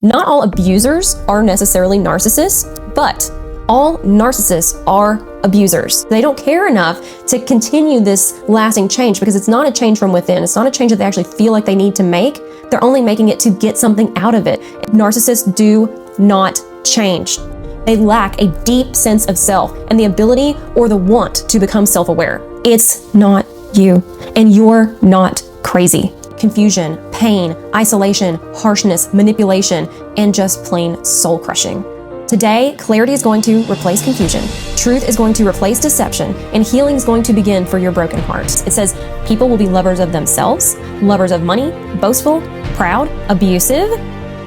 Not all abusers are necessarily narcissists, but all narcissists are abusers. They don't care enough to continue this lasting change because it's not a change from within. It's not a change that they actually feel like they need to make. They're only making it to get something out of it. Narcissists do not change. They lack a deep sense of self and the ability or the want to become self-aware. It's not you, and you're not crazy. Confusion, pain, isolation, harshness, manipulation, and just plain soul-crushing. Today, clarity is going to replace confusion, truth is going to replace deception, and healing is going to begin for your broken heart. It says people will be lovers of themselves, lovers of money, boastful, proud, abusive,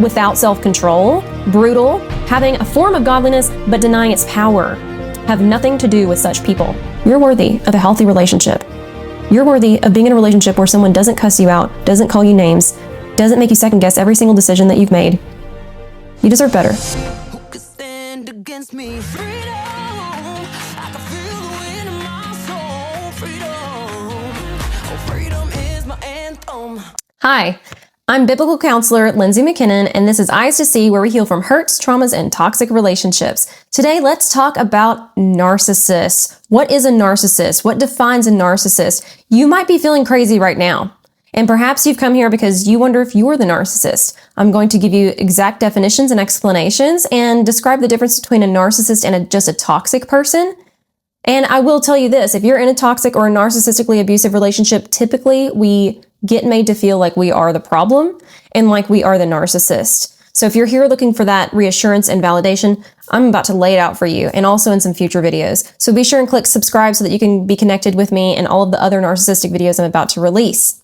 without self-control, brutal, having a form of godliness but denying its power. Have nothing to do with such people. You're worthy of a healthy relationship. You're worthy of being in a relationship where someone doesn't cuss you out, doesn't call you names, doesn't make you second guess every single decision that you've made. You deserve better. Who could stand against me? Freedom. I can feel the wind in my soul. Freedom. Oh, freedom is my anthem. Hi, I'm biblical counselor Lindsay McKinnon, and this is Eyes to See, where we heal from hurts, traumas, and toxic relationships. Today, let's talk about narcissists. What is a narcissist? What defines a narcissist? You might be feeling crazy right now, and perhaps you've come here because you wonder if you're the narcissist. I'm going to give you exact definitions and explanations and describe the difference between a narcissist and just a toxic person. And I will tell you this, if you're in a toxic or a narcissistically abusive relationship, typically we get made to feel like we are the problem and like we are the narcissist. So if you're here looking for that reassurance and validation, I'm about to lay it out for you, and also in some future videos. So be sure and click subscribe so that you can be connected with me and all of the other narcissistic videos I'm about to release.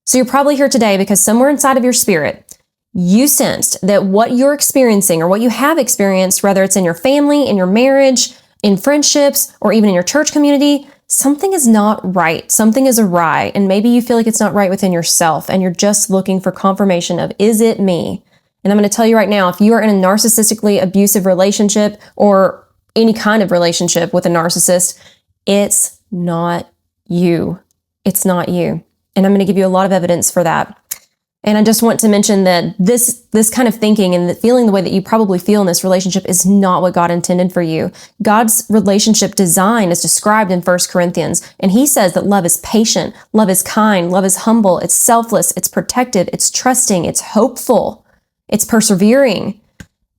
So you're probably here today because somewhere inside of your spirit, you sensed that what you're experiencing or what you have experienced, whether it's in your family, in your marriage, in friendships, or even in your church community, something is not right. Something is awry. And maybe you feel like it's not right within yourself and you're just looking for confirmation of, is it me? And I'm going to tell you right now, if you are in a narcissistically abusive relationship or any kind of relationship with a narcissist, it's not you. It's not you. And I'm going to give you a lot of evidence for that. And I just want to mention that this kind of thinking and the feeling the way that you probably feel in this relationship is not what God intended for you. God's relationship design is described in 1 Corinthians, and he says that love is patient, love is kind, love is humble, it's selfless, it's protective, it's trusting, it's hopeful, it's persevering.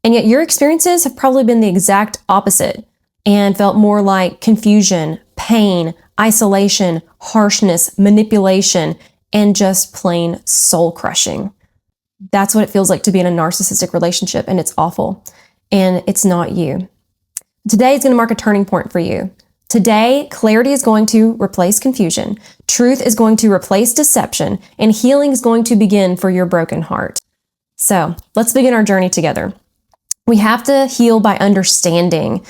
And yet your experiences have probably been the exact opposite and felt more like confusion, pain, isolation, harshness, manipulation, and just plain soul crushing. That's what it feels like to be in a narcissistic relationship, and it's awful. And it's not you. Today is going to mark a turning point for you. Today, clarity is going to replace confusion. Truth is going to replace deception, and healing is going to begin for your broken heart. So let's begin our journey together. We have to heal by understanding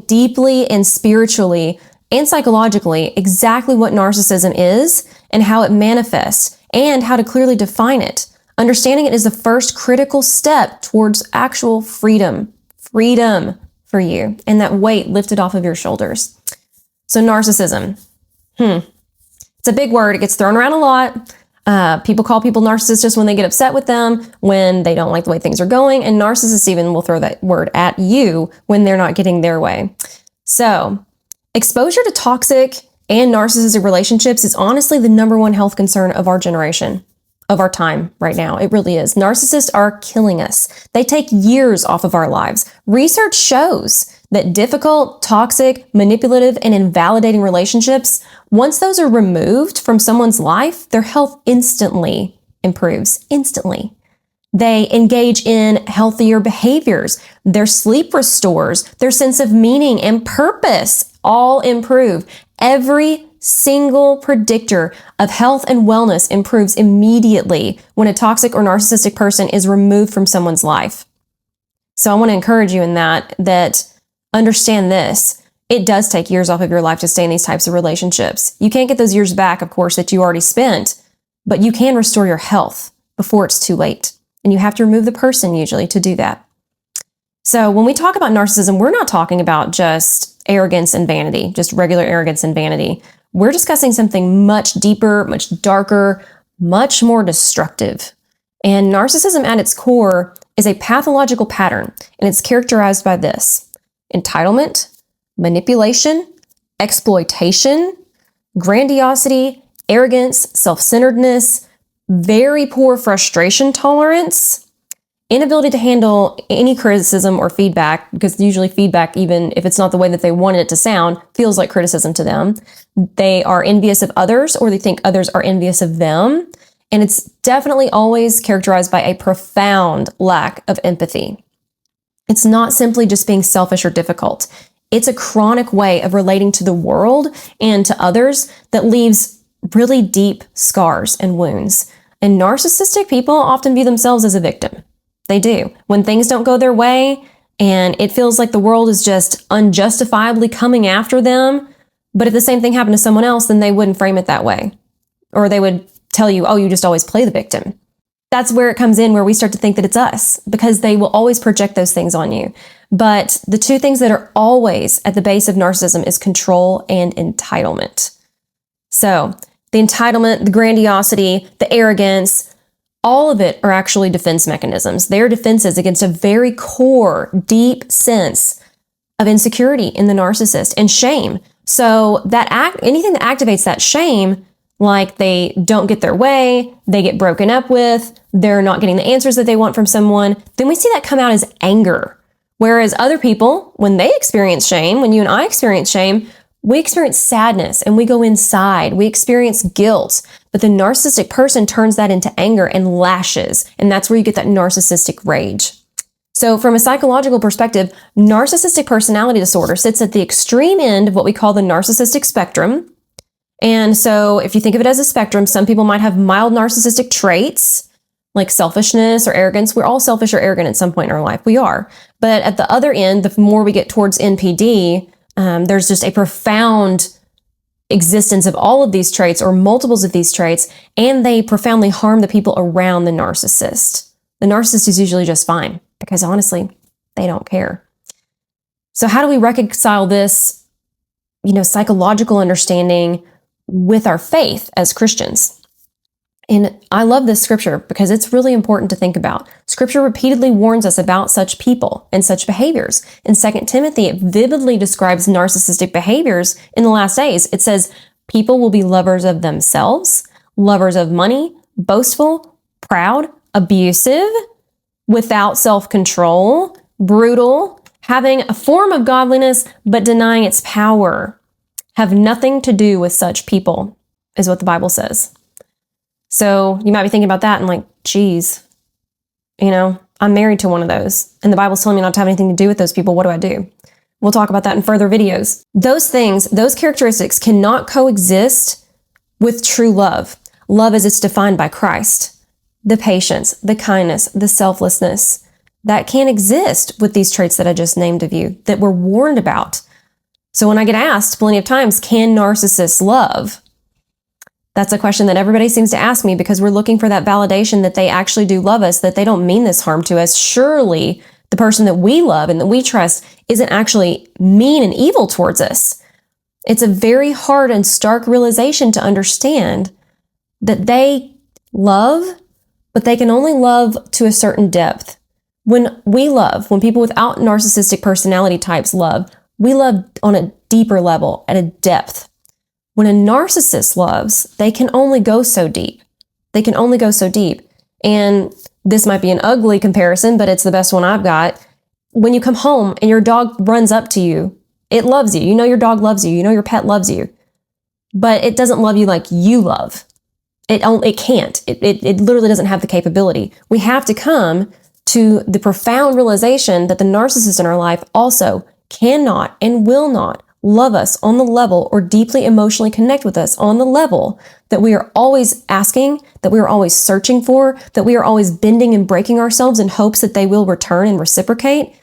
deeply and spiritually and psychologically exactly what narcissism is and how it manifests and how to clearly define it. Understanding it is the first critical step towards actual freedom for you and that weight lifted off of your shoulders. So narcissism, it's a big word. It gets thrown around a lot. People call people narcissists when they get upset with them, when they don't like the way things are going, and narcissists even will throw that word at you when they're not getting their way. So exposure to toxic and narcissistic relationships is honestly the number one health concern of our generation, of our time right now. It really is. Narcissists are killing us. They take years off of our lives. Research shows that difficult, toxic, manipulative, and invalidating relationships, once those are removed from someone's life, their health instantly improves. Instantly. They engage in healthier behaviors. Their sleep restores. Their sense of meaning and purpose all improve. Every single predictor of health and wellness improves immediately when a toxic or narcissistic person is removed from someone's life. So I want to encourage you in that understand this. It does take years off of your life to stay in these types of relationships. You can't get those years back, of course, that you already spent, but you can restore your health before it's too late. And you have to remove the person usually to do that. So when we talk about narcissism, we're not talking about just arrogance and vanity, just regular arrogance and vanity. We're discussing something much deeper, much darker, much more destructive. And narcissism at its core is a pathological pattern, and it's characterized by this: entitlement, manipulation, exploitation, grandiosity, arrogance, self-centeredness, very poor frustration tolerance, inability to handle any criticism or feedback, because usually feedback, even if it's not the way that they wanted it to sound, feels like criticism to them. They are envious of others, or they think others are envious of them. And it's definitely always characterized by a profound lack of empathy. It's not simply just being selfish or difficult. It's a chronic way of relating to the world and to others that leaves really deep scars and wounds. And narcissistic people often view themselves as a victim. They do. When things don't go their way and it feels like the world is just unjustifiably coming after them, but if the same thing happened to someone else, then they wouldn't frame it that way. Or they would tell you, oh, you just always play the victim. That's where it comes in, where we start to think that it's us, because they will always project those things on you. But the two things that are always at the base of narcissism is control and entitlement. So the entitlement, the grandiosity, the arrogance, all of it are actually defense mechanisms. They're defenses against a very core, deep sense of insecurity in the narcissist and shame. So anything that activates that shame, like they don't get their way, they get broken up with, they're not getting the answers that they want from someone, then we see that come out as anger. Whereas other people, when they experience shame, when you and I experience shame, we experience sadness and we go inside, we experience guilt. But the narcissistic person turns that into anger and lashes. And that's where you get that narcissistic rage. So from a psychological perspective, narcissistic personality disorder sits at the extreme end of what we call the narcissistic spectrum. And so if you think of it as a spectrum, some people might have mild narcissistic traits like selfishness or arrogance. We're all selfish or arrogant at some point in our life. We are. But at the other end, the more we get towards NPD, there's just a profound existence of all of these traits or multiples of these traits, and they profoundly harm the people around the narcissist. The narcissist is usually just fine because honestly, they don't care. So how do we reconcile this, psychological understanding with our faith as Christians? And I love this scripture because it's really important to think about. Scripture repeatedly warns us about such people and such behaviors. In 2 Timothy, it vividly describes narcissistic behaviors in the last days. It says, people will be lovers of themselves, lovers of money, boastful, proud, abusive, without self-control, brutal, having a form of godliness, but denying its power. Have nothing to do with such people, is what the Bible says. So you might be thinking about that and like, geez, I'm married to one of those. And the Bible's telling me not to have anything to do with those people. What do I do? We'll talk about that in further videos. Those things, those characteristics cannot coexist with true love. Love as it's defined by Christ. The patience, the kindness, the selflessness. That can't exist with these traits that I just named of you, that we're warned about. So when I get asked plenty of times, can narcissists love? That's a question that everybody seems to ask me because we're looking for that validation that they actually do love us, that they don't mean this harm to us. Surely the person that we love and that we trust isn't actually mean and evil towards us. It's a very hard and stark realization to understand that they love, but they can only love to a certain depth. When we love, when people without narcissistic personality types love, we love on a deeper level, at a depth. When a narcissist loves, they can only go so deep. They can only go so deep. And this might be an ugly comparison, but it's the best one I've got. When you come home and your dog runs up to you, it loves you. You know your dog loves you. You know your pet loves you. But it doesn't love you like you love. It can't. It literally doesn't have the capability. We have to come to the profound realization that the narcissist in our life also cannot and will not love us on the level or deeply emotionally connect with us on the level that we are always asking, that we are always searching for, that we are always bending and breaking ourselves in hopes that they will return and reciprocate.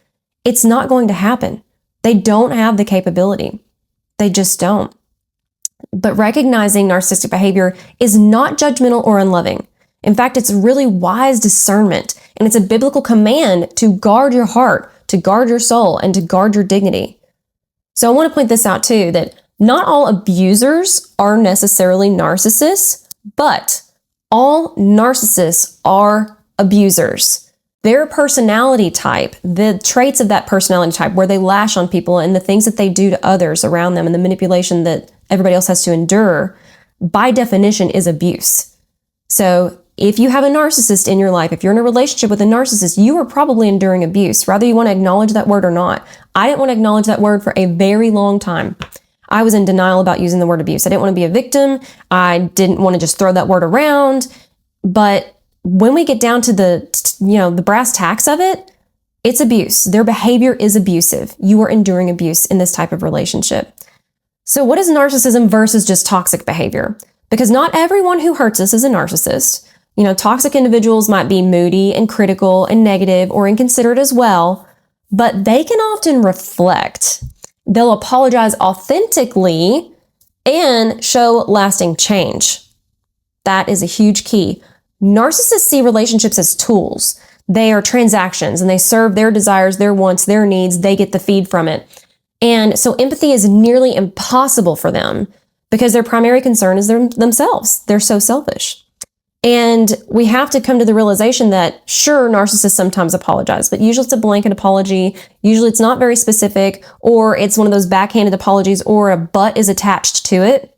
It's not going to happen. They don't have the capability. They just don't. But recognizing narcissistic behavior is not judgmental or unloving. In fact, it's really wise discernment, and it's a biblical command to guard your heart, to guard your soul, and to guard your dignity. So I want to point this out too, that not all abusers are necessarily narcissists, but all narcissists are abusers. their personality type, the traits of that personality type, where they lash on people and the things that they do to others around them and the manipulation that everybody else has to endure, by definition is abuse. So if you have a narcissist in your life, if you're in a relationship with a narcissist, you are probably enduring abuse, whether you want to acknowledge that word or not. I didn't want to acknowledge that word for a very long time. I was in denial about using the word abuse. I didn't want to be a victim. I didn't want to just throw that word around. But when we get down to the brass tacks of it, it's abuse. Their behavior is abusive. You are enduring abuse in this type of relationship. So what is narcissism versus just toxic behavior? Because not everyone who hurts us is a narcissist. Toxic individuals might be moody and critical and negative or inconsiderate as well, but they can often reflect. They'll apologize authentically and show lasting change. That is a huge key. Narcissists see relationships as tools. They are transactions and they serve their desires, their wants, their needs. They get the feed from it. And so empathy is nearly impossible for them because their primary concern is themselves. They're so selfish. And we have to come to the realization that, sure, narcissists sometimes apologize, but usually it's a blanket apology. Usually it's not very specific, or it's one of those backhanded apologies, or a but is attached to it.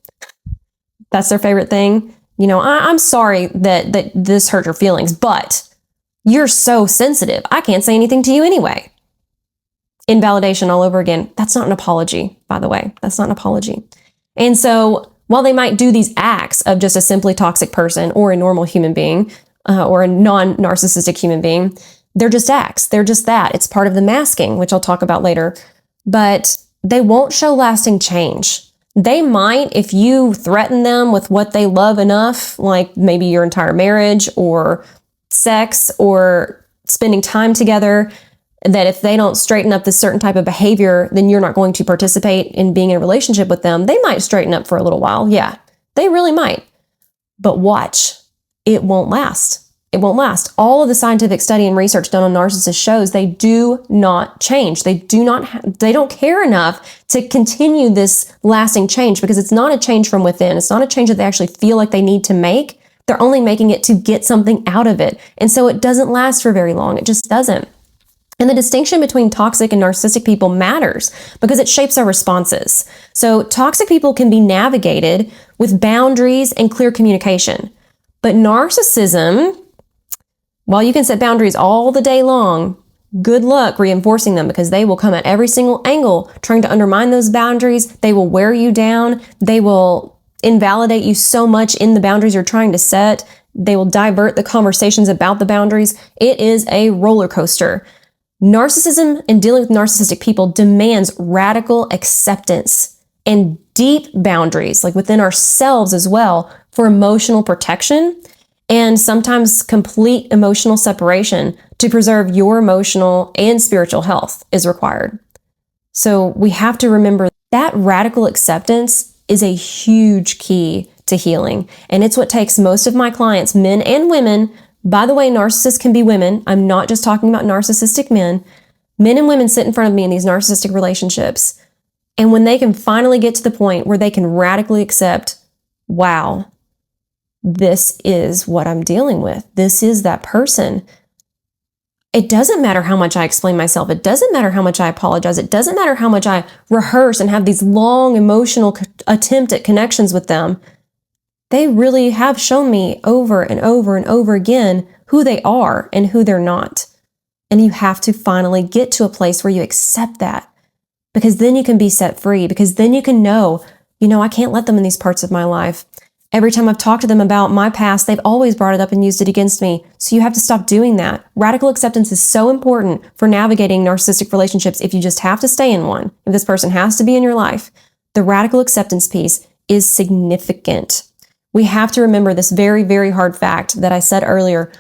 That's their favorite thing. I'm sorry that this hurt your feelings, but you're so sensitive. I can't say anything to you anyway. Invalidation all over again. That's not an apology, by the way. That's not an apology. And so while they might do these acts of just a simply toxic person or a normal human being or a non-narcissistic human being, they're just acts. They're just that. It's part of the masking, which I'll talk about later. But they won't show lasting change. They might, if you threaten them with what they love enough, like maybe your entire marriage or sex or spending time together, that if they don't straighten up this certain type of behavior, then you're not going to participate in being in a relationship with them. They might straighten up for a little while. Yeah, they really might. But watch, it won't last. It won't last. All of the scientific study and research done on narcissists shows they do not change. They don't care enough to continue this lasting change because it's not a change from within. It's not a change that they actually feel like they need to make. They're only making it to get something out of it. And so it doesn't last for very long. It just doesn't. And the distinction between toxic and narcissistic people matters because it shapes our responses. So toxic people can be navigated with boundaries and clear communication. But narcissism, while you can set boundaries all the day long, good luck reinforcing them because they will come at every single angle trying to undermine those boundaries. They will wear you down. They will invalidate you so much in the boundaries you're trying to set. They will divert the conversations about the boundaries. It is a roller coaster. Narcissism and dealing with narcissistic people demands radical acceptance and deep boundaries, like within ourselves as well, for emotional protection and sometimes complete emotional separation to preserve your emotional and spiritual health is required. So we have to remember that radical acceptance is a huge key to healing. And it's what takes most of my clients, men and women. By the way, narcissists can be women. I'm not just talking about narcissistic men. Men and women sit in front of me in these narcissistic relationships. And when they can finally get to the point where they can radically accept, wow, this is what I'm dealing with. This is that person. It doesn't matter how much I explain myself. It doesn't matter how much I apologize. It doesn't matter how much I rehearse and have these long emotional attempt at connections with them. They really have shown me over and over and over again who they are and who they're not. And you have to finally get to a place where you accept that, because then you can be set free, because then you can know, I can't let them in these parts of my life. Every time I've talked to them about my past, they've always brought it up and used it against me. So you have to stop doing that. Radical acceptance is so important for navigating narcissistic relationships. If you just have to stay in one, if this person has to be in your life, the radical acceptance piece is significant. We have to remember this very, very hard fact that I said earlier.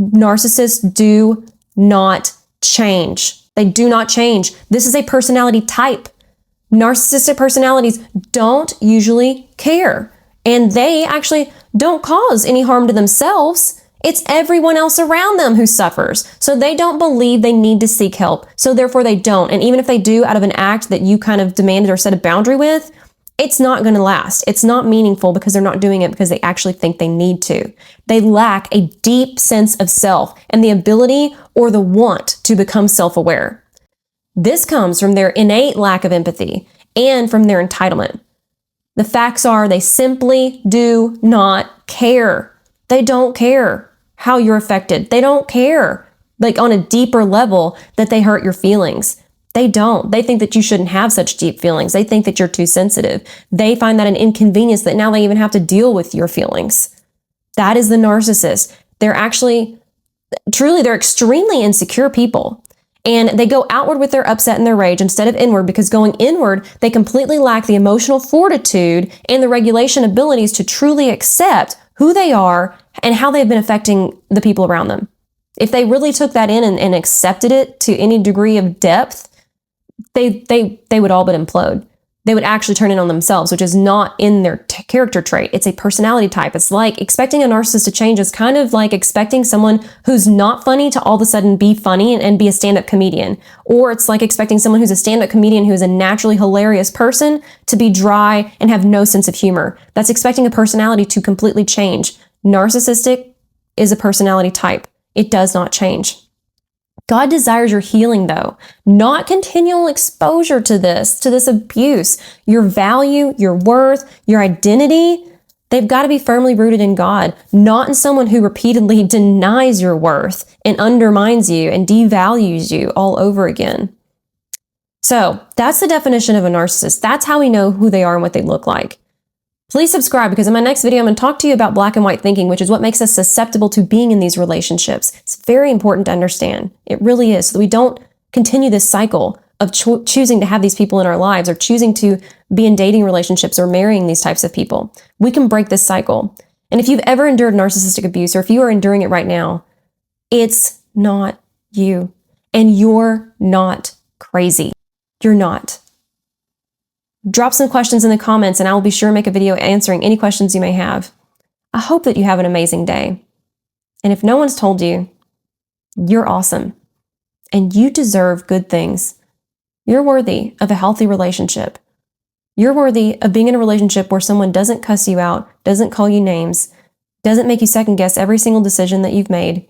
Narcissists do not change. They do not change. This is a personality type. Narcissistic personalities don't usually care. And they actually don't cause any harm to themselves. It's everyone else around them who suffers. So they don't believe they need to seek help. So therefore they don't. And even if they do out of an act that you kind of demanded or set a boundary with, it's not going to last. It's not meaningful because they're not doing it because they actually think they need to. They lack a deep sense of self and the ability or the want to become self-aware. This comes from their innate lack of empathy and from their entitlement. The facts are they simply do not care. They don't care how you're affected. They don't care, like on a deeper level, that they hurt your feelings. They don't. They think that you shouldn't have such deep feelings. They think that you're too sensitive. They find that an inconvenience that now they even have to deal with your feelings. That is the narcissist. They're actually, truly, they're extremely insecure people. And they go outward with their upset and their rage instead of inward, because going inward, they completely lack the emotional fortitude and the regulation abilities to truly accept who they are and how they've been affecting the people around them. If they really took that in and accepted it to any degree of depth, they would all but implode. They would actually turn in on themselves, which is not in their character trait. It's a personality type. It's like expecting a narcissist to change is kind of like expecting someone who's not funny to all of a sudden be funny and be a stand-up comedian. Or it's like expecting someone who's a stand-up comedian who is a naturally hilarious person to be dry and have no sense of humor. That's expecting a personality to completely change. Narcissistic is a personality type. It does not change. God desires your healing, though, not continual exposure to this abuse. Your value, your worth, your identity, they've got to be firmly rooted in God, not in someone who repeatedly denies your worth and undermines you and devalues you all over again. So that's the definition of a narcissist. That's how we know who they are and what they look like. Please subscribe, because in my next video, I'm going to talk to you about black and white thinking, which is what makes us susceptible to being in these relationships. It's very important to understand. It really is, so that we don't continue this cycle of choosing to have these people in our lives or choosing to be in dating relationships or marrying these types of people. We can break this cycle. And if you've ever endured narcissistic abuse, or if you are enduring it right now, it's not you. And you're not crazy. You're not. Drop some questions in the comments and I will be sure to make a video answering any questions you may have. I hope that you have an amazing day. And if no one's told you, you're awesome. And you deserve good things. You're worthy of a healthy relationship. You're worthy of being in a relationship where someone doesn't cuss you out, doesn't call you names, doesn't make you second guess every single decision that you've made.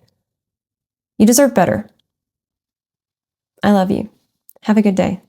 You deserve better. I love you. Have a good day.